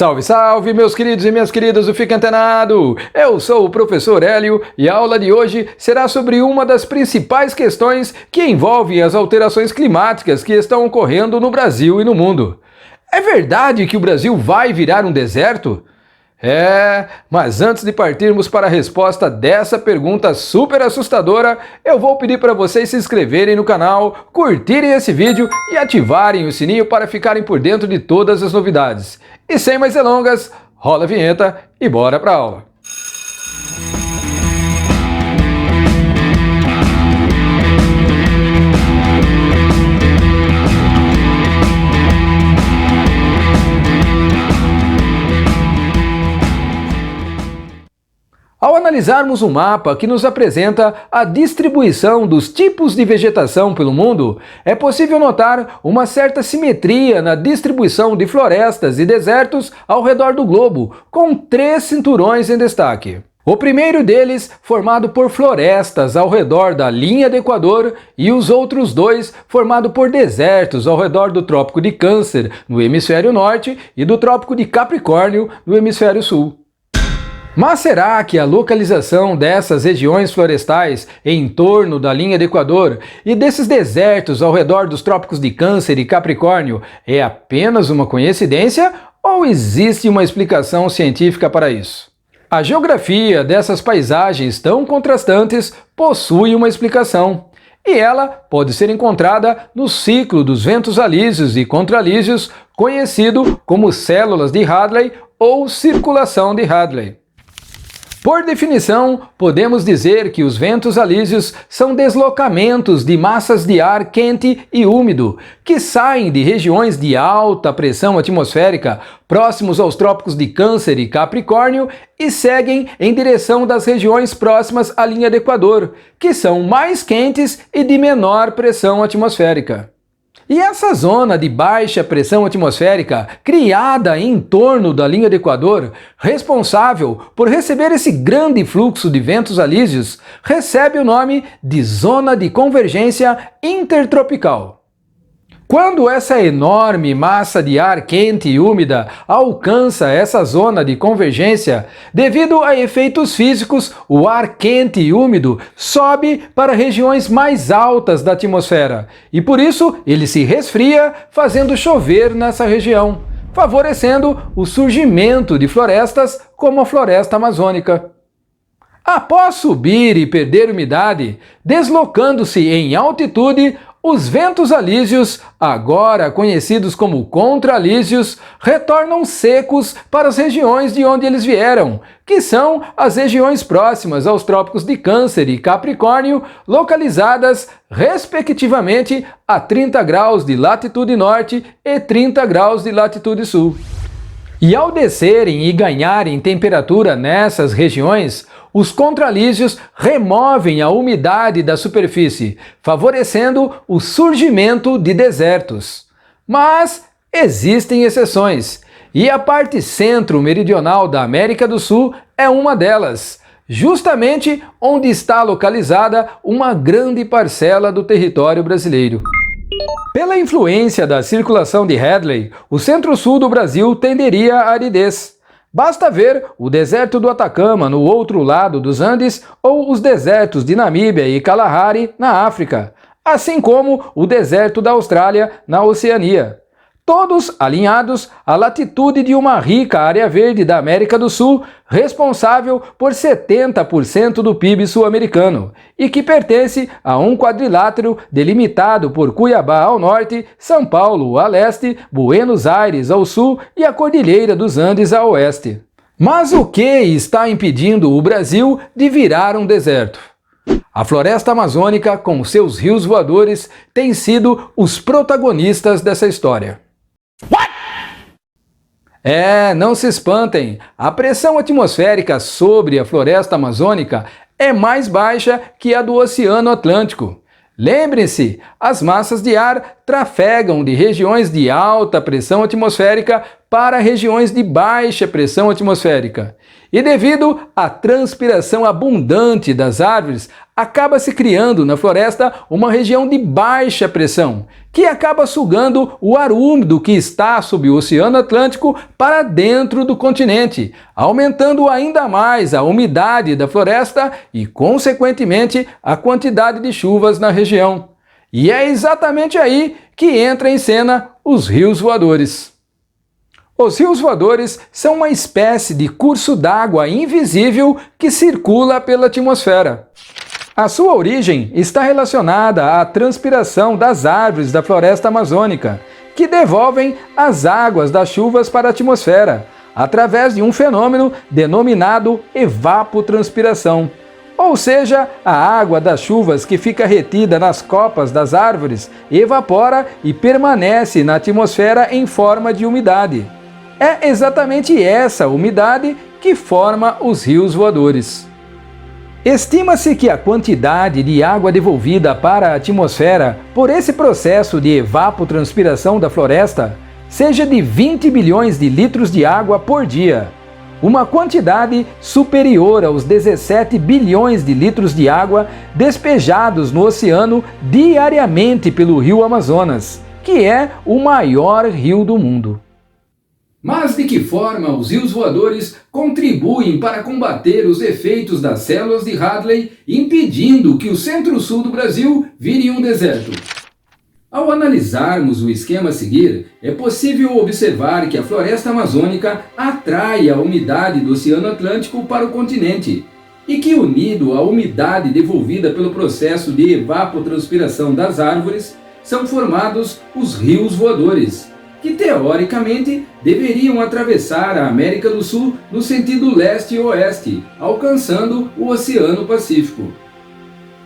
Salve, salve, meus queridos e minhas queridas do Fica Antenado! Eu sou o professor Hélio e a aula de hoje será sobre uma das principais questões que envolvem as alterações climáticas que estão ocorrendo no Brasil e no mundo. É verdade que o Brasil vai virar um deserto? Mas antes de partirmos para a resposta dessa pergunta super assustadora, eu vou pedir para vocês se inscreverem no canal, curtirem esse vídeo e ativarem o sininho para ficarem por dentro de todas as novidades. E sem mais delongas, rola a vinheta e bora para a aula! Ao analisarmos um mapa que nos apresenta a distribuição dos tipos de vegetação pelo mundo, é possível notar uma certa simetria na distribuição de florestas e desertos ao redor do globo, com 3 cinturões em destaque. O primeiro deles formado por florestas ao redor da linha do Equador e os outros 2 formado por desertos ao redor do Trópico de Câncer, no hemisfério norte, e do Trópico de Capricórnio, no hemisfério sul. Mas será que a localização dessas regiões florestais em torno da linha do Equador e desses desertos ao redor dos trópicos de Câncer e Capricórnio é apenas uma coincidência ou existe uma explicação científica para isso? A geografia dessas paisagens tão contrastantes possui uma explicação, e ela pode ser encontrada no ciclo dos ventos alísios e contralísios, conhecido como células de Hadley ou circulação de Hadley. Por definição, podemos dizer que os ventos alísios são deslocamentos de massas de ar quente e úmido, que saem de regiões de alta pressão atmosférica, próximos aos trópicos de Câncer e Capricórnio, e seguem em direção das regiões próximas à linha do Equador, que são mais quentes e de menor pressão atmosférica. E essa zona de baixa pressão atmosférica, criada em torno da linha do Equador, responsável por receber esse grande fluxo de ventos alísios, recebe o nome de Zona de Convergência Intertropical. Quando essa enorme massa de ar quente e úmida alcança essa zona de convergência, devido a efeitos físicos, o ar quente e úmido sobe para regiões mais altas da atmosfera e por isso ele se resfria, fazendo chover nessa região, favorecendo o surgimento de florestas como a floresta amazônica. Após subir e perder umidade, deslocando-se em altitude, os ventos alísios, agora conhecidos como contralísios, retornam secos para as regiões de onde eles vieram, que são as regiões próximas aos trópicos de Câncer e Capricórnio, localizadas, respectivamente, a 30 graus de latitude norte e 30 graus de latitude sul. E ao descerem e ganharem temperatura nessas regiões, os contralísios removem a umidade da superfície, favorecendo o surgimento de desertos. Mas existem exceções, e a parte centro-meridional da América do Sul é uma delas, justamente onde está localizada uma grande parcela do território brasileiro. Pela influência da circulação de Hadley, o centro-sul do Brasil tenderia à aridez. Basta ver o deserto do Atacama no outro lado dos Andes ou os desertos de Namíbia e Kalahari na África, assim como o deserto da Austrália na Oceania. Todos alinhados à latitude de uma rica área verde da América do Sul, responsável por 70% do PIB sul-americano, e que pertence a um quadrilátero delimitado por Cuiabá ao norte, São Paulo a leste, Buenos Aires ao sul e a Cordilheira dos Andes a oeste. Mas o que está impedindo o Brasil de virar um deserto? A floresta amazônica, com seus rios voadores, tem sido os protagonistas dessa história. Não se espantem, a pressão atmosférica sobre a floresta amazônica é mais baixa que a do Oceano Atlântico. Lembrem-se, as massas de ar trafegam de regiões de alta pressão atmosférica para regiões de baixa pressão atmosférica. E devido à transpiração abundante das árvores, acaba se criando na floresta uma região de baixa pressão, que acaba sugando o ar úmido que está sob o Oceano Atlântico para dentro do continente, aumentando ainda mais a umidade da floresta e, consequentemente, a quantidade de chuvas na região. E é exatamente aí que entra em cena os rios voadores. Os rios voadores são uma espécie de curso d'água invisível que circula pela atmosfera. A sua origem está relacionada à transpiração das árvores da floresta amazônica, que devolvem as águas das chuvas para a atmosfera, através de um fenômeno denominado evapotranspiração. Ou seja, a água das chuvas que fica retida nas copas das árvores evapora e permanece na atmosfera em forma de umidade. É exatamente essa umidade que forma os rios voadores. Estima-se que a quantidade de água devolvida para a atmosfera por esse processo de evapotranspiração da floresta seja de 20 bilhões de litros de água por dia, uma quantidade superior aos 17 bilhões de litros de água despejados no oceano diariamente pelo rio Amazonas, que é o maior rio do mundo. Mas de que forma os rios voadores contribuem para combater os efeitos das células de Hadley, impedindo que o centro-sul do Brasil vire um deserto? Ao analisarmos o esquema a seguir, é possível observar que a floresta amazônica atrai a umidade do Oceano Atlântico para o continente, e que, unido à umidade devolvida pelo processo de evapotranspiração das árvores, são formados os rios voadores, que teoricamente deveriam atravessar a América do Sul no sentido leste e oeste, alcançando o Oceano Pacífico.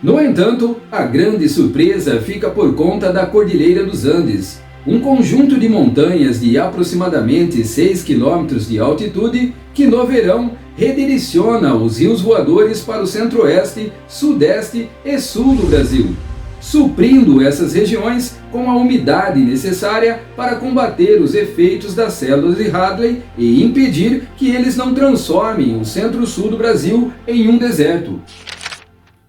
No entanto, a grande surpresa fica por conta da Cordilheira dos Andes, um conjunto de montanhas de aproximadamente 6 km de altitude que no verão redireciona os rios voadores para o centro-oeste, sudeste e sul do Brasil, suprindo essas regiões com a umidade necessária para combater os efeitos das células de Hadley e impedir que eles não transformem o centro-sul do Brasil em um deserto.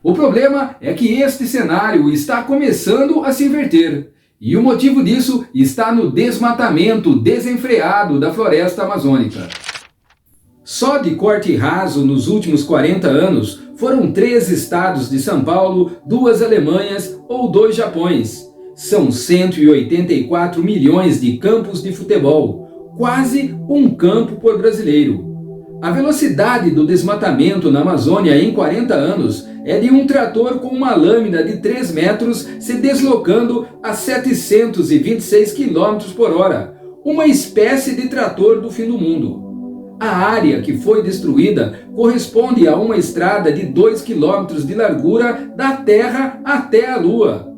O problema é que este cenário está começando a se inverter, e o motivo disso está no desmatamento desenfreado da floresta amazônica. Só de corte raso nos últimos 40 anos, foram 3 estados de São Paulo, 2 Alemanhas ou 2 Japões. São 184 milhões de campos de futebol, quase um campo por brasileiro. A velocidade do desmatamento na Amazônia em 40 anos é de um trator com uma lâmina de 3 metros se deslocando a 726 km por hora, uma espécie de trator do fim do mundo. A área que foi destruída corresponde a uma estrada de 2 km de largura da Terra até a Lua.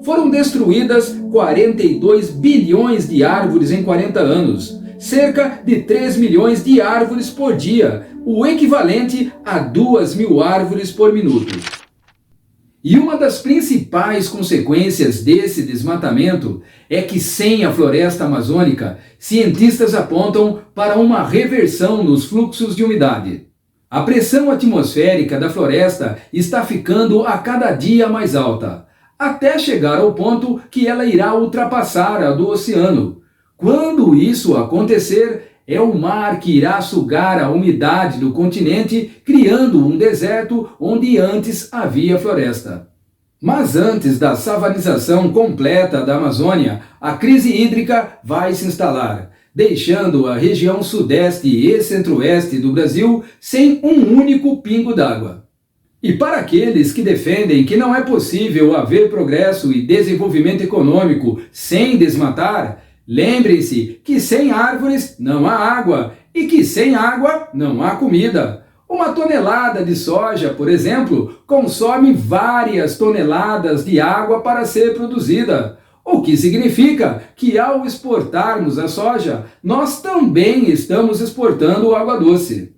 Foram destruídas 42 bilhões de árvores em 40 anos, cerca de 3 milhões de árvores por dia, o equivalente a 2.000 árvores por minuto. E uma das principais consequências desse desmatamento é que, sem a floresta amazônica, cientistas apontam para uma reversão nos fluxos de umidade. A pressão atmosférica da floresta está ficando a cada dia mais alta, até chegar ao ponto que ela irá ultrapassar a do oceano. Quando isso acontecer, é o mar que irá sugar a umidade do continente, criando um deserto onde antes havia floresta. Mas antes da savanização completa da Amazônia, a crise hídrica vai se instalar, deixando a região sudeste e centro-oeste do Brasil sem um único pingo d'água. E para aqueles que defendem que não é possível haver progresso e desenvolvimento econômico sem desmatar, lembrem-se que sem árvores não há água e que sem água não há comida. Uma tonelada de soja, por exemplo, consome várias toneladas de água para ser produzida, o que significa que ao exportarmos a soja, nós também estamos exportando água doce.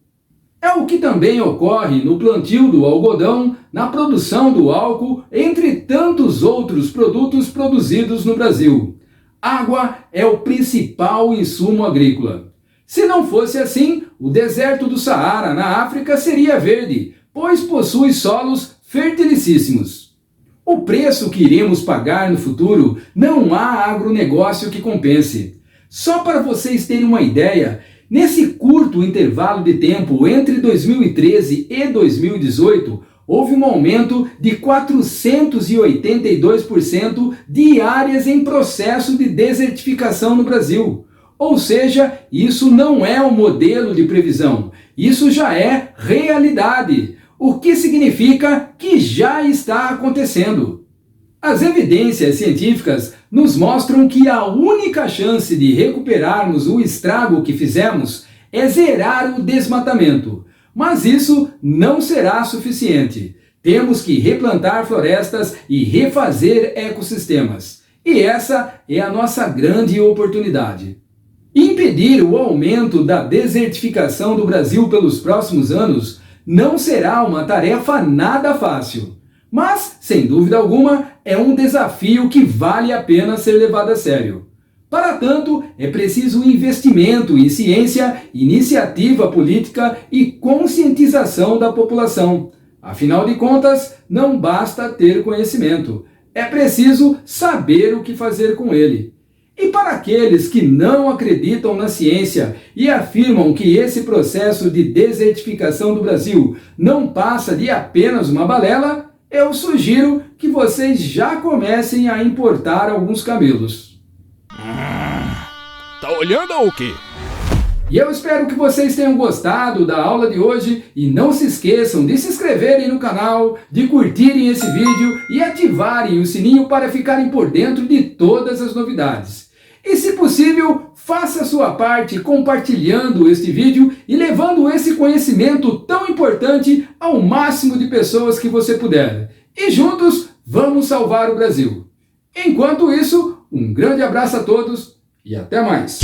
É o que também ocorre no plantio do algodão, na produção do álcool, entre tantos outros produtos produzidos no Brasil. Água é o principal insumo agrícola. Se não fosse assim, o deserto do Saara, na África, seria verde, pois possui solos fertilicíssimos. O preço que iremos pagar no futuro, não há agronegócio que compense. Só para vocês terem uma ideia, nesse curto intervalo de tempo entre 2013 e 2018, houve um aumento de 482% de áreas em processo de desertificação no Brasil. Ou seja, isso não é um modelo de previsão, isso já é realidade, o que significa que já está acontecendo. As evidências científicas nos mostram que a única chance de recuperarmos o estrago que fizemos é zerar o desmatamento. Mas isso não será suficiente. Temos que replantar florestas e refazer ecossistemas. E essa é a nossa grande oportunidade. Impedir o aumento da desertificação do Brasil pelos próximos anos não será uma tarefa nada fácil. Mas, sem dúvida alguma, é um desafio que vale a pena ser levado a sério. Para tanto, é preciso investimento em ciência, iniciativa política e conscientização da população. Afinal de contas, não basta ter conhecimento, é preciso saber o que fazer com ele. E para aqueles que não acreditam na ciência e afirmam que esse processo de desertificação do Brasil não passa de apenas uma balela, eu sugiro que vocês já comecem a importar alguns camelos. Tá olhando ou o quê? E eu espero que vocês tenham gostado da aula de hoje e não se esqueçam de se inscreverem no canal, de curtirem esse vídeo e ativarem o sininho para ficarem por dentro de todas as novidades. E se possível, faça a sua parte compartilhando este vídeo e levando esse conhecimento tão importante ao máximo de pessoas que você puder. E juntos vamos salvar o Brasil. Enquanto isso, um grande abraço a todos e até mais!